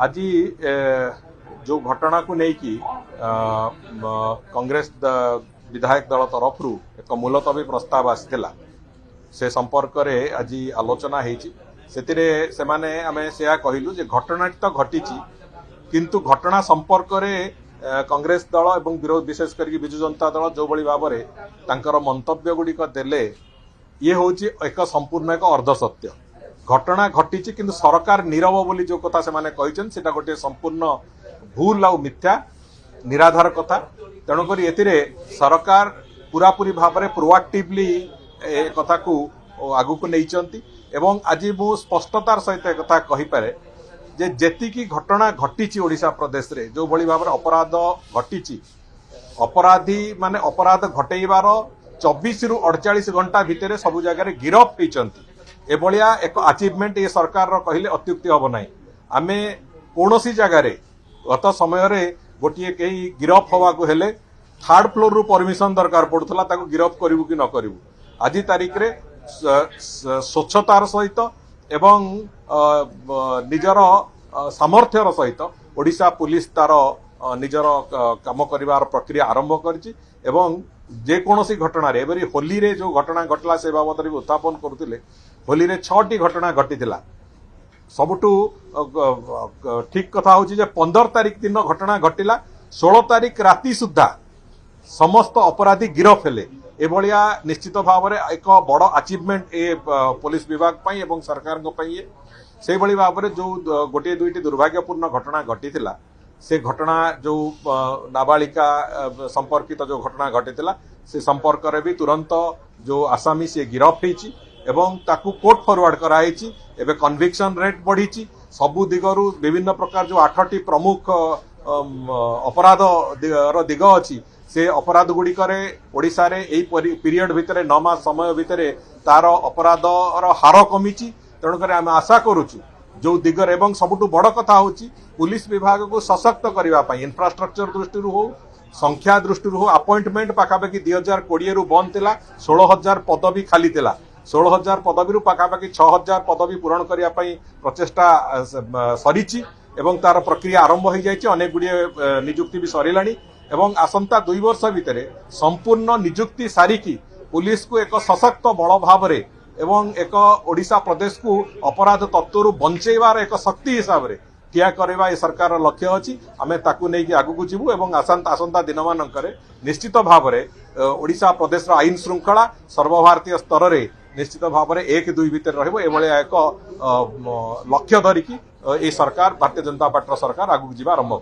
आज जो घटना को लेकिन कांग्रेस विधायक दल तरफ एक मुलतवी प्रस्ताव आसाला से संपर्क में आज आलोचना से माने आमे से कहलु जे घटना तो घटी किंतु घटना संपर्क में कांग्रेस दल एवं विरोध विशेष करके विजु जनता दल जो बड़ी भाव में मंतव्य गुड़िक देले ये हूँ एक संपूर्ण एक अर्धसत्य घटना घटी किंतु सरकार नीरव बोली जो कथा से माने कहछन सेटा गोटे संपूर्ण भूल आ मिथ्या निराधार कथा तेणुक सरकार पूरापूरी भाव में प्रोएक्टिवली ए कथा को आगु को नहीं एवं आज मु स्पष्टतार सहित एक कथा कहि पारे जे जेतिकी घटना घटी ओडिशा प्रदेश रे जो बड़ी भाव में अपराध घटी अपराधी माने अपराध घटेबार 24 रु 48 घंटा भितर सबु जगह गिरफ होती एभलिया एक अचीवमेंट ये सरकार कहले अत्युक्ति हम ना आमे कौनसी जगार गत समय गोटे कहीं गिरफ हवा को हेले थर्ड फ्लोर रु परमिशन दरकार पड़ूला ताको गिरफ करू कि न करू आज तारीख रे स्वच्छतार सहित एवं निजर सामर्थ्यर सहित ओडिशा पुलिस तार निजर काम करिवार प्रक्रिया आरंभ करछि एवं जेकोसी घटना एवरी होली रे जो घटना घटला से बाबद उत्थापन करुले होली रे 6टी घटना घटीला सबुठू ठीक कथा हूँ 15 तारीख दिन घटना घटीला 16 तारीख राति सुधा समस्त अपराधी गिरफ हेले एभलिया निश्चित भाव में एक बड़ अचीवमेंट ए पुलिस विभाग पाई एवं सरकार से भली भाव में जो गोटे दुईटी दुर्भाग्यपूर्ण घटना घटी से घटना जो नाबालिका संपर्कित जो घटना घटी से संपर्क में भी तुरंत जो आसामी से गिरफ होती एवं ताकू कोर्ट फॉरवर्ड कराई एवं कन्विक्शन रेट बढ़ी सबु दिगरु विभिन्न प्रकार जो 8टी प्रमुख अपराध दिग अच्छी से अपराध गुड़िक ओडिशा रे एई पीरियड भितर 9 मास समय भितर तार अपराध हार कमी तेणुक आम आशा करुचु जो दिगर एवं सबुठु बड़ कथा हूँ पुलिस विभाग को सशक्त करने इंफ्रास्ट्रक्चर दृष्टि हो संख्या दृष्टि हो अपॉइंटमेंट पाखापाखि 2020 रु बंद थिला 16,000 पदवी खाली थिला 16,000 पदवी पाखापाखि 6,000 पदवी पूरण करने प्रचेषा सरी एवं तार प्रक्रिया आरंभ हो जाए अनेक गुड़िए निजुक्ति भी सरलानी एवं आसंता 2 वर्ष भितर संपूर्ण निजुक्ति सारिकी पुलिस को एक सशक्त बड़ भाव में एवं एक ओडिशा प्रदेश को अपराध तत्व बंचेबार एक शक्ति हिसाब से ठिया करवा ये सरकार लक्ष्य अच्छी आम ताकू नहीं आगू को जीवु एवं आसंता दिन मानक निश्चित भाव में ओडिशा प्रदेश आईन श्रृंखला सर्वभारतीय स्तर में निश्चित भाव में 1-2 भितर रहा एक लक्ष्य धरिकी ये सरकार भारतीय जनता पार्टी सरकार आगू को जीवा आरंभ।